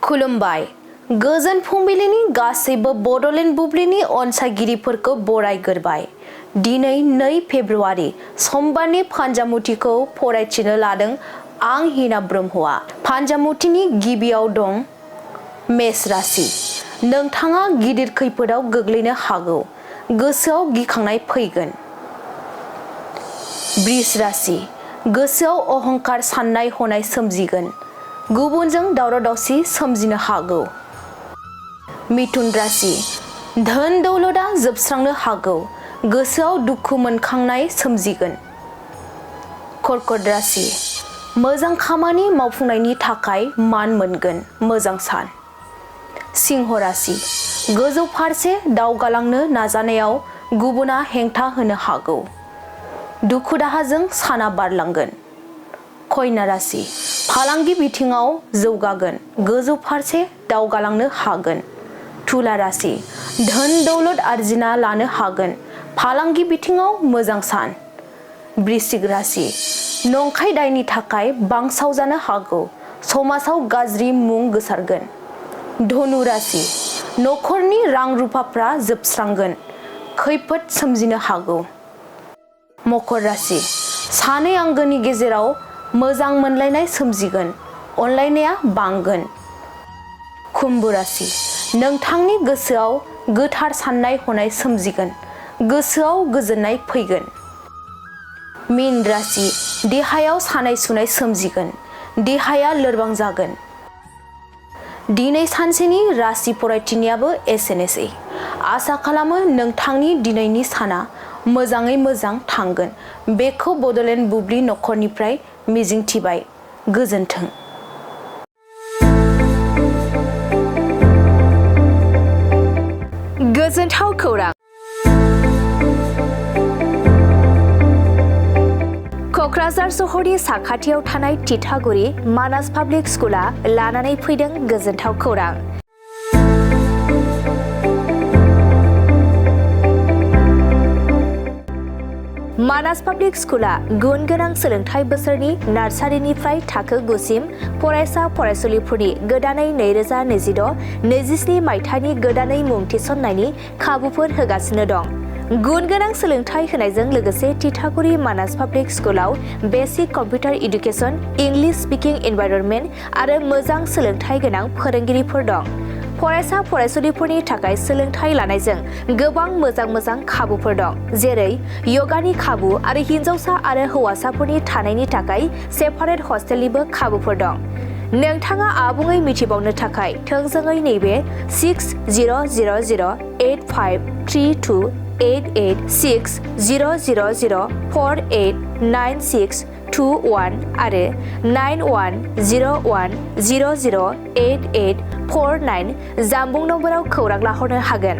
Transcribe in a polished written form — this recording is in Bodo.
खुलुमबाय गोजोन फुंबिलिनि गासैबो बड'लेण्ड बुब्लिनि अनसायगिरिफोरखौ बरायग्रोबाय। दिनै 2 फेब्रुआरि समबारनि फान्जामुथिखौ फरायथिनो लादों आं हिना ब्रह्मआ। फान्जामुथिनि गिबियाव दं मेष राशि। नोंथाङा गिदिर खैफोदाव गोग्लैनो हागौ, गोसोआव गिखांनाय फैगोन। वृष राशि। गोसोआव अहंकार साननाय हनाय सोमजिगोन, गुबुनजों दावराव दावसि सोमजिनो हागौ। मिथुन राशि। धोन दौलतआ जोबस्रांनो हागौ, गोसोआव दुखु मोनखांनाय सोमजिगोन। कर्कट राशि। मोजां खामानि मावफुंनायनि थाखाय मान मोनगोन, मोजां सान। सिंह राशि। गोजौ फारसे दावगालांनो नाजानायाव गुबुना हेंथा होनो हागौ, दुखु दाहाजों साना बारलांगोन। कन्या राशि। फालांगि बिथिङाव जौगागोन, गोजौ फारसे दावगालांनो हागोन। तुला राशि। धोन दौलत आरजिना लानो हागोन, फालांगि बिथिङाव मोजां सान। वृश्चिक राशि। नंखाय दायनि थाखाय बांसावजानो हागौ, समाजाव गाज्रि मुं गोसारगोन। धनु राशि। नखरनि रां रुफाफ्रा जोबस्रांगोन, खैफोद सोमजिनो हागौ। मकर राशि। सानै आंगोनि गेजेराव मोजां मोनलायनाय सोमजिगोन, अनलायनाया बांगोन। कुम्भ राशि। नोंथांनि गोसोआव गोथार साननाय हनाय सोमजिगोन, गोसोआव गोजोननाय फैगोन। मीन राशि। देहायाव सानाय सुनाय सोमजिगोन, देहाया लोरबां जागोन। दिनै सानसेनि राशि फरायथिनायाबो एसेनोसै। आसा खालामो नोंथांनि दिनैनि साना मोजाङै मोजां थांगोन, बेखौ बड'लेण्ड बुब्लि नखरनिफ्राय मिजिंथिबाय। गोजोन्थों। गोजोनथाव खौरां। क'क्राझार सहरनि साखाथियाव थानाय तितागुरि मानास पाब्लिक स्कुला लानानै फैदों गोजोनथाव खौरां। मानास पाब्लिक स्कुला गुन गोनां सोलोंथाइ बोसोरनि नार्सारिनिफ्राय थाखो 9 सिम फरायसा फरायसुलिफोरनि गोदानै 2026-27 मायथाइनि गोदानै मुं थिसननायनि खाबुफोर होगासिनो दं। गुन गोनां सोलोंथाइ होनायजों लोगोसे तितागुरि मानास पाब्लिक स्कुलाव basic computer education, English speaking environment आरो मोजां सोलोंथाइ गोनां फोरोंगिरिफोर दं। फरायसा फरायसुलिफोरनि थाखाय सोलोंथाइ लानायजों गोबां मोजां खाबुफोर दं, जेरै यगानि खाबु आरो हिन्जावसा आरो हौवासाफोरनि थानायनि थाखाय सेपारेट हस्टेलनिबो खाबुफोर दं। नोंथाङा आबुङै मिथिबावनो थाखाय थोंजोङै नैबे 600083286000489621 आरो 9101008849 जानबुं नम्बराव खौरां लाहरनो हागोन।